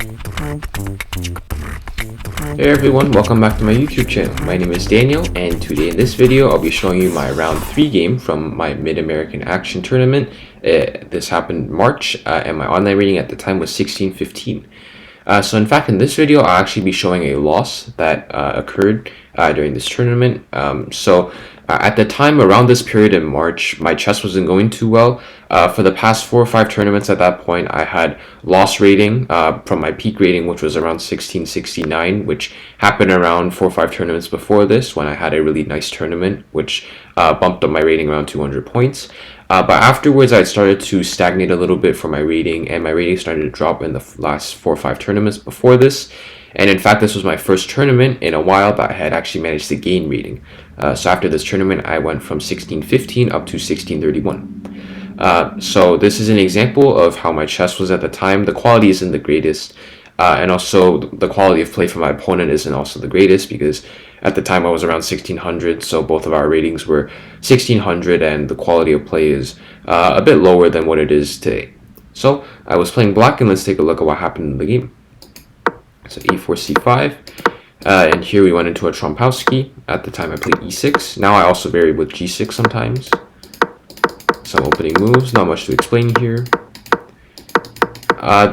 Hey everyone, welcome back to my YouTube channel. My name is Daniel, and today in this video I'll be showing you my round 3 game from my Mid-American Action Tournament. This happened in March, and my online rating at the time was 1615. So in fact, in this video I'll actually be showing a loss that occurred during this tournament. At the time, around this period in March, my chess wasn't going too well. For the past 4 or 5 tournaments at that point, I had loss rating from my peak rating, which was around 1669, which happened around 4 or 5 tournaments before this when I had a really nice tournament, which bumped up my rating around 200 points. But afterwards, I started to stagnate a little bit for my rating, and my rating started to drop in the last 4 or 5 tournaments before this. And in fact, this was my first tournament in a while that I had actually managed to gain rating. So after this tournament, I went from 1615 up to 1631. So this is an example of how my chess was at the time. The quality isn't the greatest, and also the quality of play for my opponent isn't also the greatest, because at the time I was around 1600, so both of our ratings were 1600, and the quality of play is a bit lower than what it is today. So I was playing black, and let's take a look at what happened in the game. So e4, c5, and here we went into a Trompowsky. At the time I played e6. Now I also vary with g6 sometimes. Some opening moves, not much to explain here.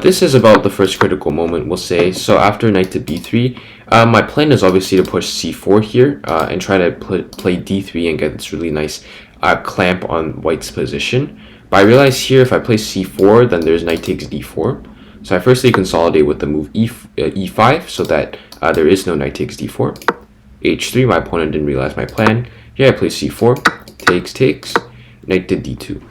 This is about the first critical moment, we'll say. So after knight to b3, my plan is obviously to push c4 here and try to play d3 and get this really nice clamp on white's position. But I realize here if I play c4, then there's knight takes d4. So I firstly consolidate with the move e5 so that there is no knight takes d4. h3, my opponent didn't realize my plan. Here I play c4, takes, knight to d2.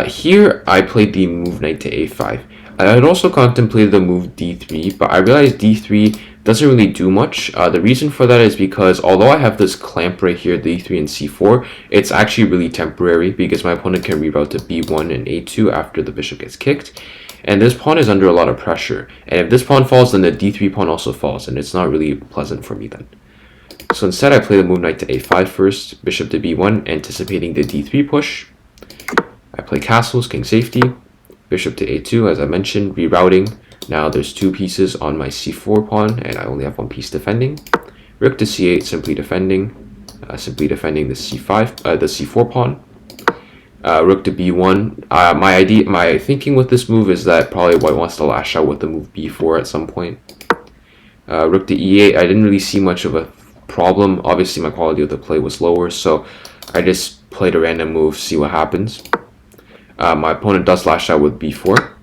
Here I played the move knight to a5. I had also contemplated the move d3, but I realized d3 doesn't really do much. The reason for that is because although I have this clamp right here, d3 and c4, it's actually really temporary because my opponent can reroute to b1 and a2 after the bishop gets kicked. And this pawn is under a lot of pressure. And if this pawn falls, then the d3 pawn also falls, and it's not really pleasant for me then. So instead, I play the move knight to a5 first, bishop to b1, anticipating the d3 push. I play castles, king safety, bishop to a2, as I mentioned, rerouting. Now there's 2 pieces on my c4 pawn, and I only have 1 piece defending. Rook to c8, simply defending the c5, the c4 pawn. Rook to b1. My thinking with this move is that probably white wants to lash out with the move b4 at some point. Rook to e8. I didn't really see much of a problem. Obviously, my quality of the play was lower, so I just played a random move, see what happens. My opponent does lash out with b4.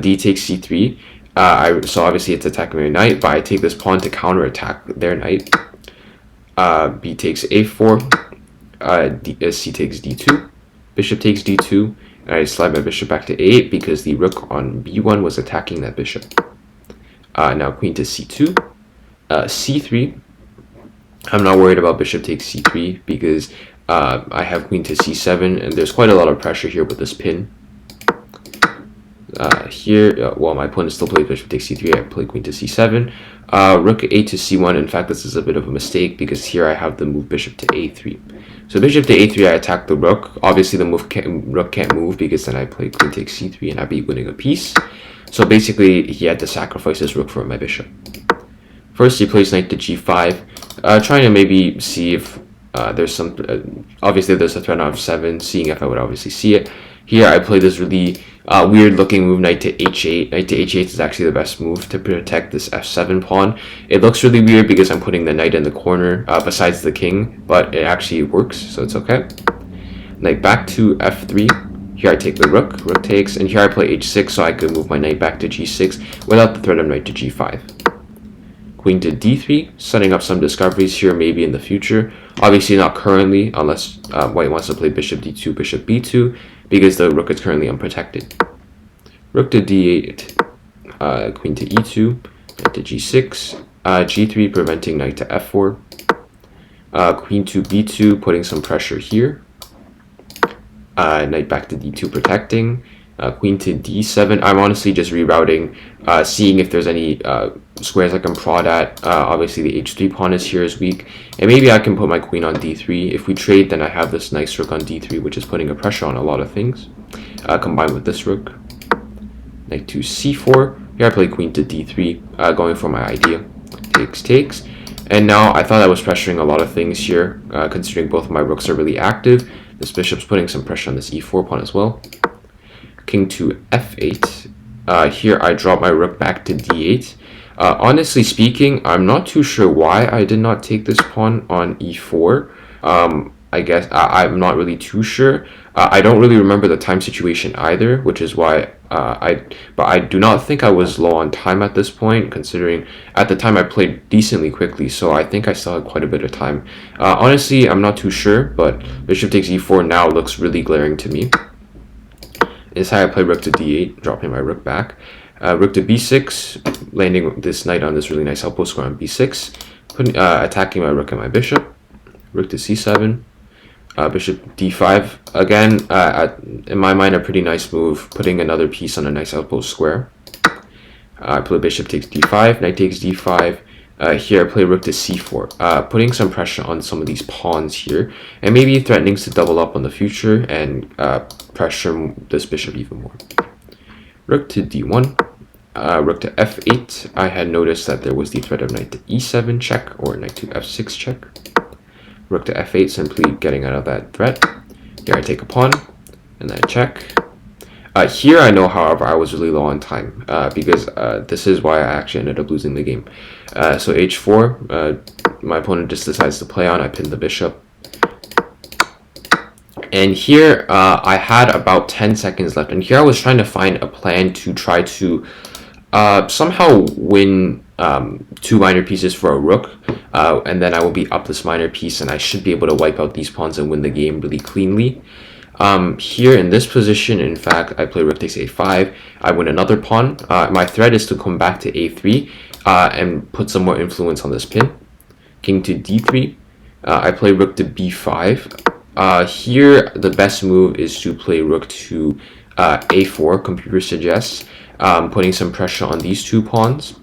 D takes c3. So obviously it's attacking my knight, but I take this pawn to counterattack their knight. B takes a4. C takes d2. Bishop takes d2, and I slide my bishop back to a8 because the rook on b1 was attacking that bishop. Now queen to c2, c3. I'm not worried about bishop takes c3 because I have queen to c7, and there's quite a lot of pressure here with this pin. Well, my opponent still plays bishop takes c3, I play queen to c7. Rook a to c1, in fact this is a bit of a mistake because here I have the move bishop to a3. So bishop to a3, I attack the rook. Obviously the rook can't move because then I play queen takes c3 and I'd be winning a piece. So basically he had to sacrifice his rook for my bishop. First he plays knight to g5, trying to maybe see if there's some, obviously there's a threat on f7, seeing if I would obviously see it. Here I play this really weird looking move, knight to h8. Knight to h8 is actually the best move to protect this f7 pawn. It looks really weird because I'm putting the knight in the corner besides the king, but it actually works, so it's okay. Knight back to f3. Here I take the rook takes, and here I play h6 so I could move my knight back to g6 without the threat of knight to g5. Queen to d3, setting up some discoveries here maybe in the future. Obviously not currently, unless white wants to play bishop d2, bishop b2, because the rook is currently unprotected. Rook to d8, queen to e2, knight to g6, g3 preventing knight to f4, queen to b2 putting some pressure here, knight back to d2 protecting, queen to d7. I'm honestly just rerouting, seeing if there's any squares I can prod at. Obviously the h3 pawn is here is weak, and maybe I can put my queen on d3. If we trade, then I have this nice rook on d3, which is putting a pressure on a lot of things, combined with this rook. Knight to c4. Here I play queen to d3, going for my idea. Takes. And now I thought I was pressuring a lot of things here, considering both of my rooks are really active. This bishop's putting some pressure on this e4 pawn as well. King to f8. Here I drop my rook back to d8. Honestly speaking, I'm not too sure why I did not take this pawn on e4. I guess I'm not really too sure. I don't really remember the time situation either, which is why but I do not think I was low on time at this point, considering at the time I played decently quickly, so I think I still had quite a bit of time. Honestly, I'm not too sure, but bishop takes e4 now looks really glaring to me. This is how I play rook to d8, dropping my rook back. Rook to b6, landing this knight on this really nice elbow square on b6, attacking my rook and my bishop. Rook to c7. Bishop d5 again, in my mind a pretty nice move, putting another piece on a nice elbow square. I play bishop takes d5, knight takes d5. Here I play rook to c4, putting some pressure on some of these pawns here, and maybe threatening to double up on the future and pressure this bishop even more. Rook to d1, rook to f8. I had noticed that there was the threat of knight to e7 check or knight to f6 check. Rook to f8, simply getting out of that threat. Here I take a pawn, and then I check. Here I know, however, I was really low on time, because this is why I actually ended up losing the game. So h4, my opponent just decides to play on, I pin the bishop. And here I had about 10 seconds left, and here I was trying to find a plan to try to somehow win 2 minor pieces for a rook, and then I will be up this minor piece, and I should be able to wipe out these pawns and win the game really cleanly. Here in this position, in fact, I play rook takes a5. I win another pawn. My threat is to come back to a3 and put some more influence on this pin. King to d3. I play rook to b5. Here, the best move is to play rook to a4, computer suggests, putting some pressure on these 2 pawns.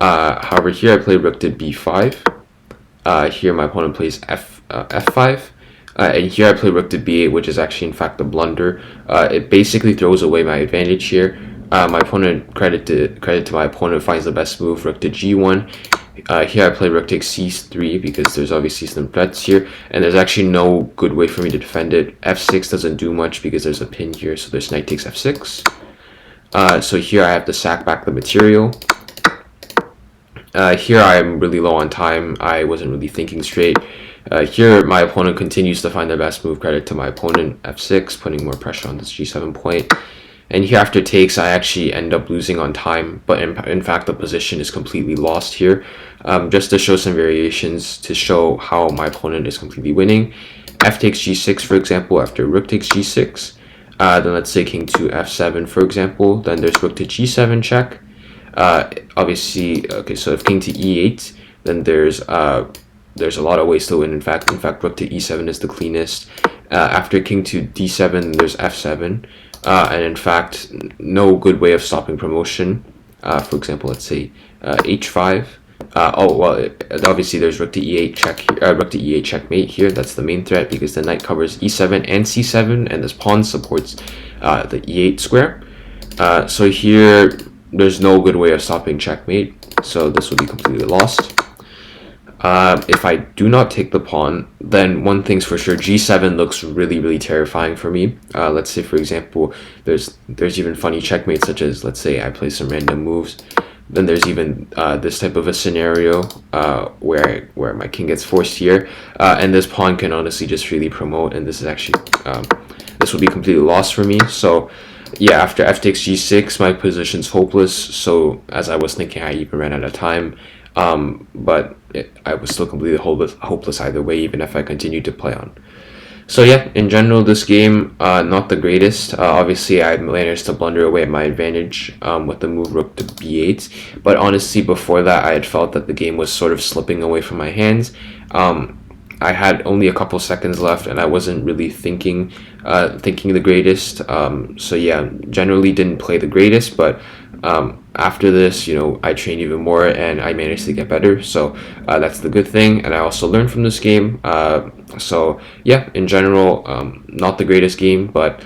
However, here I play rook to b5. Here my opponent plays f5. And here I play rook to b8, which is actually in fact a blunder. It basically throws away my advantage here. My opponent, credit to my opponent, finds the best move, rook to g1. Here I play rook takes c3 because there's obviously some threats here, and there's actually no good way for me to defend it. f6 doesn't do much because there's a pin here, so there's knight takes f6. So here I have to sack back the material. Here I'm really low on time. I wasn't really thinking straight. Here my opponent continues to find the best move, credit to my opponent, f6, putting more pressure on this g7 point. And here after takes, I actually end up losing on time, but in fact the position is completely lost here. Just to show some variations to show how my opponent is completely winning. F takes g6, for example, after rook takes g6. Then let's say king to f7, for example. Then there's rook to g7 check. Obviously, okay, so if king to e8, then there's a lot of ways to win. In fact, rook to e7 is the cleanest. After king to d7, there's f7. And in fact, no good way of stopping promotion. For example, let's say h5. Obviously there's rook to e8 check, rook to e8 checkmate here. That's the main threat because the knight covers e7 and c7, and this pawn supports the e8 square. So here there's no good way of stopping checkmate, so this will be completely lost. If I do not take the pawn, then one thing's for sure, g7 looks really terrifying for me. Let's say, for example, there's even funny checkmates, such as, let's say I play some random moves. Then there's even this type of a scenario where my king gets forced here, and this pawn can honestly just really promote, and this is actually this will be completely lost for me. So yeah, after f takes g6, my position's hopeless. So as I was thinking, I even ran out of time. But I was still completely hopeless either way, even if I continued to play on. So yeah, in general, this game, not the greatest. Obviously, I managed to blunder away at my advantage with the move rook to b8. But honestly, before that, I had felt that the game was sort of slipping away from my hands. I had only a couple seconds left, and I wasn't really thinking the greatest. So yeah, generally didn't play the greatest, but after this, I trained even more and I managed to get better. So that's the good thing, and I also learned from this game. So yeah, in general, not the greatest game, but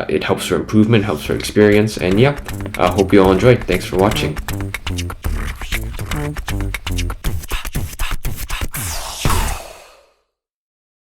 it helps for improvement, helps for experience, and yeah, I hope you all enjoyed. Thanks for watching.